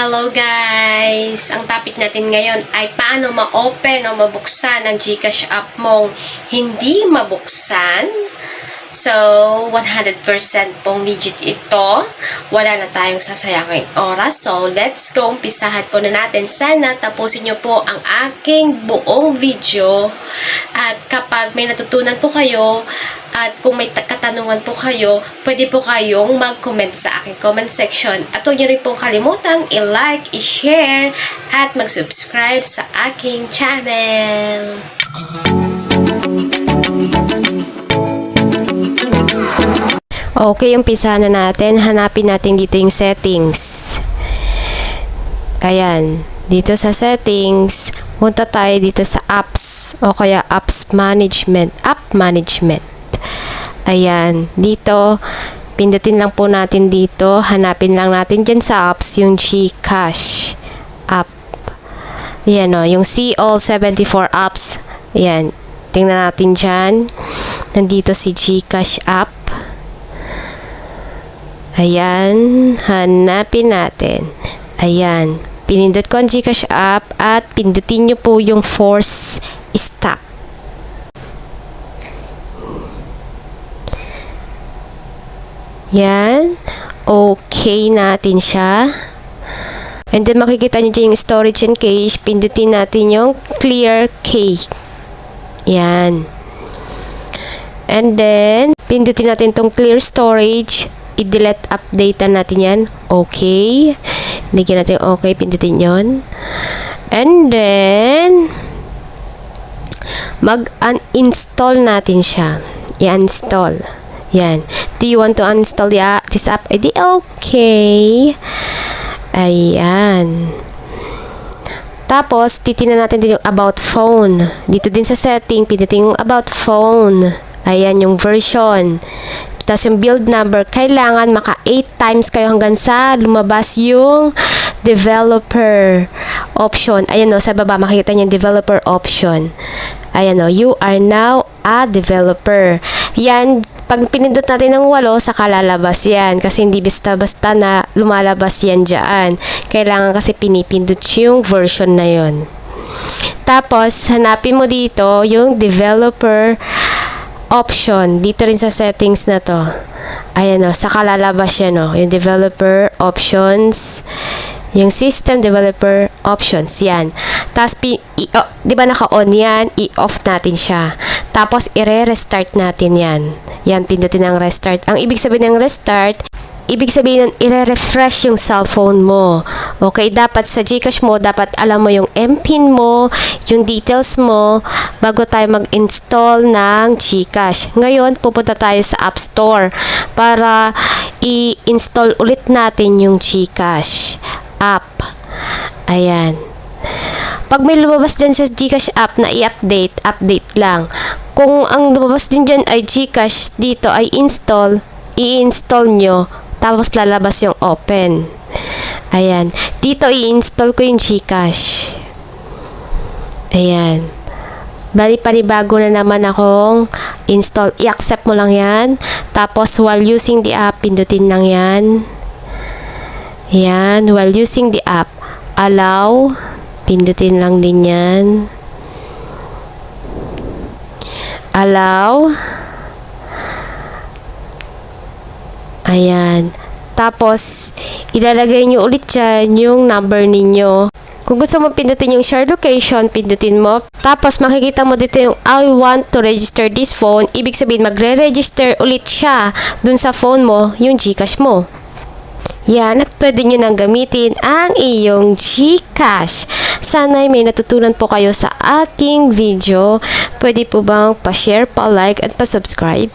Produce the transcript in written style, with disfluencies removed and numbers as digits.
Hello guys! Ang topic natin ngayon ay paano ma-open o mabuksan ang GCash app mong hindi mabuksan. So, 100% pong legit ito. Wala na tayong sasayangin oras. So, let's go. Umpisahan po na natin. Sana tapusin nyo po ang aking buong video. At kapag may natutunan po kayo, at kung may katanungan po kayo, pwede po kayong mag-comment sa aking comment section. At huwag nyo rin pong kalimutang i-like, i-share, at mag-subscribe sa aking channel. Okay, umpisa na natin. Hanapin natin dito yung settings. Ayan. Dito sa settings, punta tayo dito sa apps o kaya apps management, app management. Ayan. Dito, pindutin lang po natin dito. Hanapin lang natin dyan sa apps yung GCash app. Ayan o, yung see all 74 apps. Ayan. Tingnan natin dyan. Nandito si GCash app. Ayan, hanapin natin. Ayan, pinindot ko ang GCash app at pindutin nyo po yung force stop. Yan, okay natin siya. And then makikita nyo dyan yung storage and cache, pindutin natin yung clear cache. Yan. And then, pindutin natin tong clear storage. I-delete update natin yan. Okay. Nagyan natin okay. Pindutin yon. And then, mag-uninstall natin siya. I-install. Yan. Do you want to uninstall this app? Di okay. Ayan. Tapos, titignan natin dito yung about phone. Dito din sa setting, pindutin yung about phone. Ayan yung version. Tapos yung build number, kailangan maka 8 times kayo hanggang sa lumabas yung developer option. Ayan o, sa baba makikita niyo yung developer option. Ayan o, you are now a developer. Yan, pag pinindot natin ng 8, saka lalabas yan. Kasi hindi basta-basta na lumalabas yan dyan. Kailangan kasi pinipindot yung version na yon. Tapos, hanapin mo dito yung developer option. Dito rin sa settings na to. Ayan o, saka lalabas yan o. Yung developer options. Yung system developer options. Yan. Tapos, di ba naka-on yan? I-off natin siya. Tapos, i-restart natin yan. Yan, pindutin ang restart. Ang ibig sabihin ng restart, ibig sabihin i-refresh yung cellphone mo. Okay, dapat sa GCash mo, dapat alam mo yung MPIN mo, yung details mo, bago tayo mag-install ng GCash. Ngayon, pupunta tayo sa App Store para i-install ulit natin yung GCash app. Ayan. Pag may lumabas dyan sa GCash app na i-update, update lang. Kung ang lumabas din dyan ay GCash, dito ay install, i-install nyo, tapos lalabas yung open. Ayan. Dito i-install ko yung GCash. Ayan. Bali panibago na naman akong install. I-accept mo lang yan. Tapos while using the app, pindutin lang yan. Ayan. While using the app, allow. Pindutin lang din yan. Allow. Ayan. Tapos, ilalagay nyo ulit dyan yung number ninyo. Kung gusto mo pindutin yung share location, pindutin mo. Tapos, makikita mo dito yung I want to register this phone. Ibig sabihin, magre-register ulit siya dun sa phone mo, yung GCash mo. Yan, at pwede nyo nang gamitin ang iyong GCash. Sana'y may natutunan po kayo sa aking video. Pwede po bang pa-share, pa-like, at pa-subscribe?